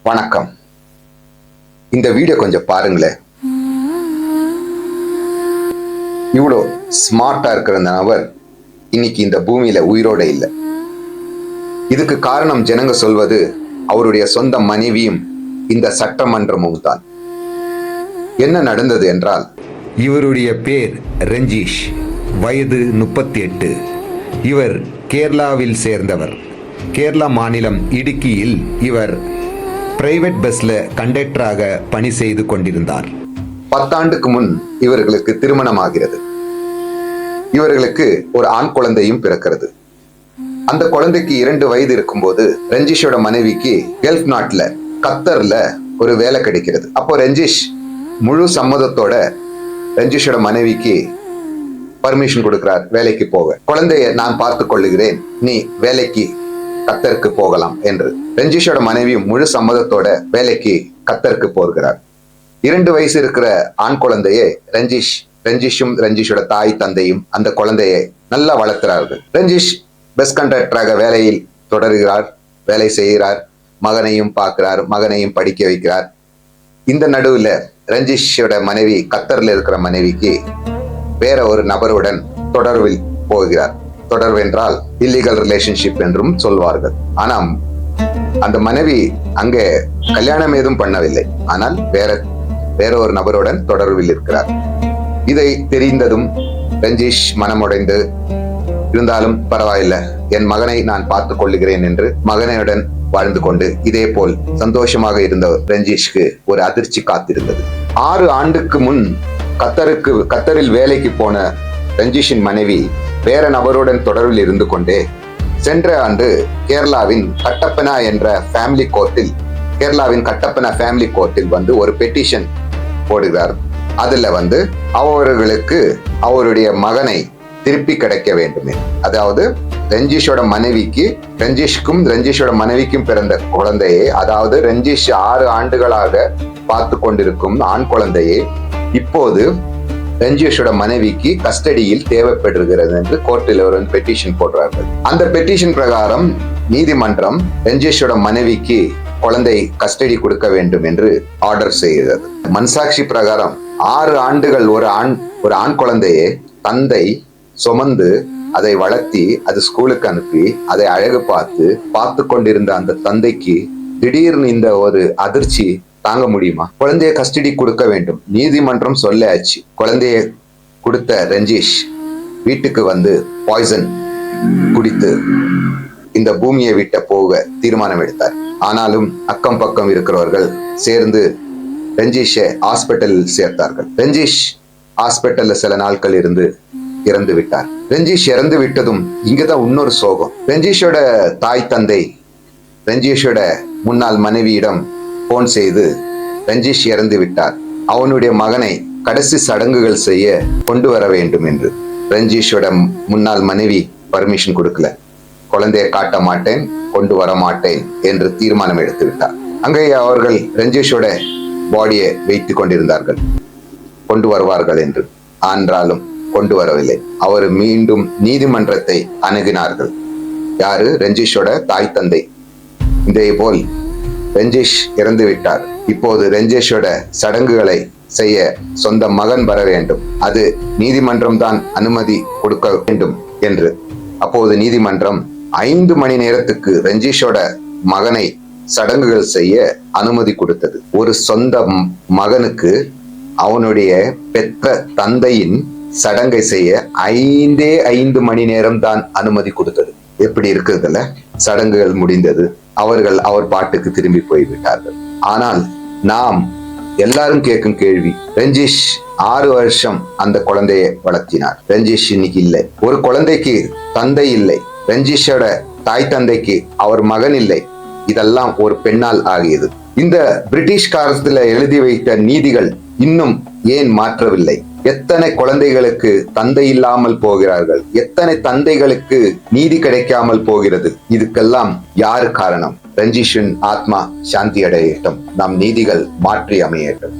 வணக்கம். இந்த வீடியோ கொஞ்சம் பாருங்களேன். இவ்வளோ ஸ்மார்ட்டா இருக்கிற அந்த நபர் இன்னைக்கு இந்த பூமியில உயிரோட இல்லை. இதுக்கு காரணம் ஜனங்க சொல்வது அவருடைய சொந்த மனைவியும் இந்த சட்டமன்றமும் தான். என்ன நடந்தது என்றால், இவருடைய பேர் ரஞ்சிஷ், வயது 38. இவர் கேரளாவில் சேர்ந்தவர். கேரளா மாநிலம் இடுக்கியில் இவர் பிரைவேட் பஸ்ல கண்டக்டராக பணி செய்து கொண்டிருந்தார். 10 ஆண்டுக்கு முன் இவர்களுக்கு திருமணம் ஆகிறது. இவர்களுக்கு ஒரு ஆண் குழந்தையும் பிறக்கிறது. அந்த குழந்தைக்கு 2 வயது இருக்கும்போது ரஞ்சிஷோட மனைவிக்கு கல்ஃப் நாட்டுல கத்தர்ல ஒரு வேலை கிடைக்கிறது. அப்போ ரஞ்சிஷ் முழு சம்மதத்தோட ரஞ்சிஷோட மனைவிக்கு பர்மிஷன் கொடுக்கிறார் வேலைக்கு போக. குழந்தைய நான் பார்த்துக் கொள்ளுகிறேன், நீ வேலைக்கு கத்தருக்கு போகலாம் என்று. ரஞ்சிஷோட மனைவியும் முழு சம்மதத்தோட வேலைக்கு கத்தருக்கு போகிறார். 2 வயசு இருக்கிற ஆண் குழந்தையை ரஞ்சிஷும் ரஞ்சிஷோட தாய் தந்தையும் அந்த குழந்தையை நல்லா வளர்க்கிறார்கள். ரஞ்சிஷ் பஸ் கண்டக்டராக வேலையில் தொடர்கிறார், வேலை செய்கிறார், மகனையும் பார்க்கிறார், மகனையும் படிக்க வைக்கிறார். இந்த நடுவுல ரஞ்சிஷோட மனைவி, கத்தர்ல இருக்கிற மனைவிக்கு வேற ஒரு நபருடன் தொடர்பில் போகிறார். தொடர்பு என்றால் இல்லீகல் ரிலேஷன்ஷிப் என்றும் சொல்வார்கள். ஆனா அந்த மனைவி அங்கே கல்யாணம் ஏதும் பண்ணவில்லை, ஆனால் வேற ஒரு நபருடன் தொடர்பில் இருக்கிறார். இதை தெரிந்ததும் ரஞ்சிஷ் மனமுடைந்து, இருந்தாலும் பரவாயில்லை, என் மகனை நான் பார்த்துக் கொள்ளுகிறேன் என்று மகனுடன் வாழ்ந்து கொண்டு இதே போல் சந்தோஷமாக இருந்த ரஞ்சிஷ்க்கு ஒரு அதிர்ச்சி காத்திருந்தது. 6 ஆண்டுக்கு முன் கத்தரில் வேலைக்கு போன ரஞ்சிஷின் மனைவி வேற நபருடன் தொடர்பில் இருந்து கொண்டே சென்ற ஆண்டு கேரளாவின் கட்டப்பனா என்ற ஃபேமிலி கோர்ட்டில் வந்து ஒரு பெட்டிஷன் போடுகிறார். அதுல வந்து அவர்களுக்கு அவருடைய மகனை திருப்பி கிடைக்க வேண்டுமே, அதாவது ரஞ்சிஷோட மனைவிக்கும் பிறந்த குழந்தையை, அதாவது ரஞ்சிஷ் 6 ஆண்டுகளாக பார்த்து கொண்டிருக்கும் ஆண் குழந்தையை இப்போது ரஞ்சிஷோட மனைவிக்கு கஸ்டடியில் தேவைப்படுகிறது என்று கோர்ட்டில் ஒரு பெட்டிஷன் போடுறார்கள். அந்த பெட்டிஷன் பிரகாரம் நீதிமன்றம் ரஞ்சிஷோட மனைவிக்கு குழந்தை கஸ்டடி கொடுக்க வேண்டும் என்று ஆர்டர் செய்கிறது. மனசாட்சி பிரகாரம் 6 ஆண்டுகள் ஒரு ஆண் குழந்தையை தந்தை சுமந்து அதை வளர்த்தி அது ஸ்கூலுக்கு அனுப்பி அதை அழகு பார்த்து கொண்டிருந்த அந்த தந்தைக்கு திடீர்னு இந்த ஒரு அதிர்ச்சி தாங்க முடியுமா? குழந்தைய கஸ்டடி கொடுக்க வேண்டும், நீதிமன்றம் சொல்லாச்சு. குழந்தைய கொடுத்த ரஞ்சிஷ் வீட்டுக்கு வந்து பாய்சன் குடித்து இந்த பூமியை விட்ட போக தீர்மானம் எடுத்தார். ஆனாலும் அக்கம் பக்கம் இருக்கிறவர்கள் சேர்ந்து ரஞ்சிஷை ஹாஸ்பிட்டலில் சேர்த்தார்கள். ரஞ்சிஷ் ஹாஸ்பிட்டல்ல சில நாட்கள் இருந்து இறந்து விட்டார். ரஞ்சிஷ் இறந்து விட்டதும் இங்கதான் இன்னொரு சோகம். ரஞ்சிஷோட தாய் தந்தை ரஞ்சிஷோட முன்னாள் மனைவியிடம் போன் செய்து, ரஞ்சிஷ் இறந்து விட்டார், அவனுடைய மகனை கடைசி சடங்குகள் செய்ய கொண்டு வர வேண்டும் என்று. ரஞ்சிஷோட முன்னாள் மனைவி பர்மிஷன் கொடுக்கல, குழந்தையை காட்ட மாட்டேன், கொண்டு வர மாட்டேன் என்று தீர்மானம் எடுத்து விட்டார். அங்கே அவர்கள் ரஞ்சிஷோட பாடியை வைத்துக் கொண்டிருந்தார்கள், கொண்டு வருவார்கள் என்று. ஆனாலும் கொண்டு வரவில்லை. அவர் மீண்டும் நீதிமன்றத்தை அணுகினார்கள். யாரு? ரஞ்சிஷோட தாய் தந்தை. இதே போல் ரஞ்சிஷ் இறந்து விட்டார், இப்போது ரஞ்சிஷோட சடங்குகளை செய்ய சொந்த மகன் வர வேண்டும், அது நீதிமன்றம் தான் அனுமதி கொடுக்க வேண்டும் என்று. அப்போது நீதிமன்றம் 5 மணி நேரத்துக்கு ரஞ்சிஷோட மகனை சடங்குகள் செய்ய அனுமதி கொடுத்தது. ஒரு சொந்த மகனுக்கு அவனுடைய பெற்ற தந்தையின் சடங்கை செய்ய 5 மணி நேரம் தான் அனுமதி கொடுத்தது. எப்படி இருக்குதுல்ல? சடங்குகள் முடிந்தது, அவர் பாட்டுக்கு திரும்பி போய்விட்டார்கள். ஆனால் நாம் எல்லாரும் கேட்கும் கேள்வி, ரஞ்சிஷ் 6 வருஷம் அந்த குழந்தையை வளர்த்தினார். ரஞ்சிஷ் இன்னைக்கு இல்லை. ஒரு குழந்தைக்கு தந்தை இல்லை, ரஞ்சிஷோட தாய் தந்தைக்கு அவர் மகன் இல்லை. இதெல்லாம் ஒரு பெண்ணால் ஆகியது. இந்த பிரிட்டிஷ் காலத்துல எழுதி வைத்த நீதிகள் இன்னும் ஏன் மாற்றவில்லை? எத்தனை குழந்தைகளுக்கு தந்தை இல்லாமல் போகிறார்கள், எத்தனை தந்தைகளுக்கு நீதி கிடைக்காமல் போகிறது. இதுக்கெல்லாம் யாரு காரணம்? ரஞ்சிஷின் ஆத்மா சாந்தி அடையட்டும், நம் நீதிகள் மாற்றி அமையட்டும்.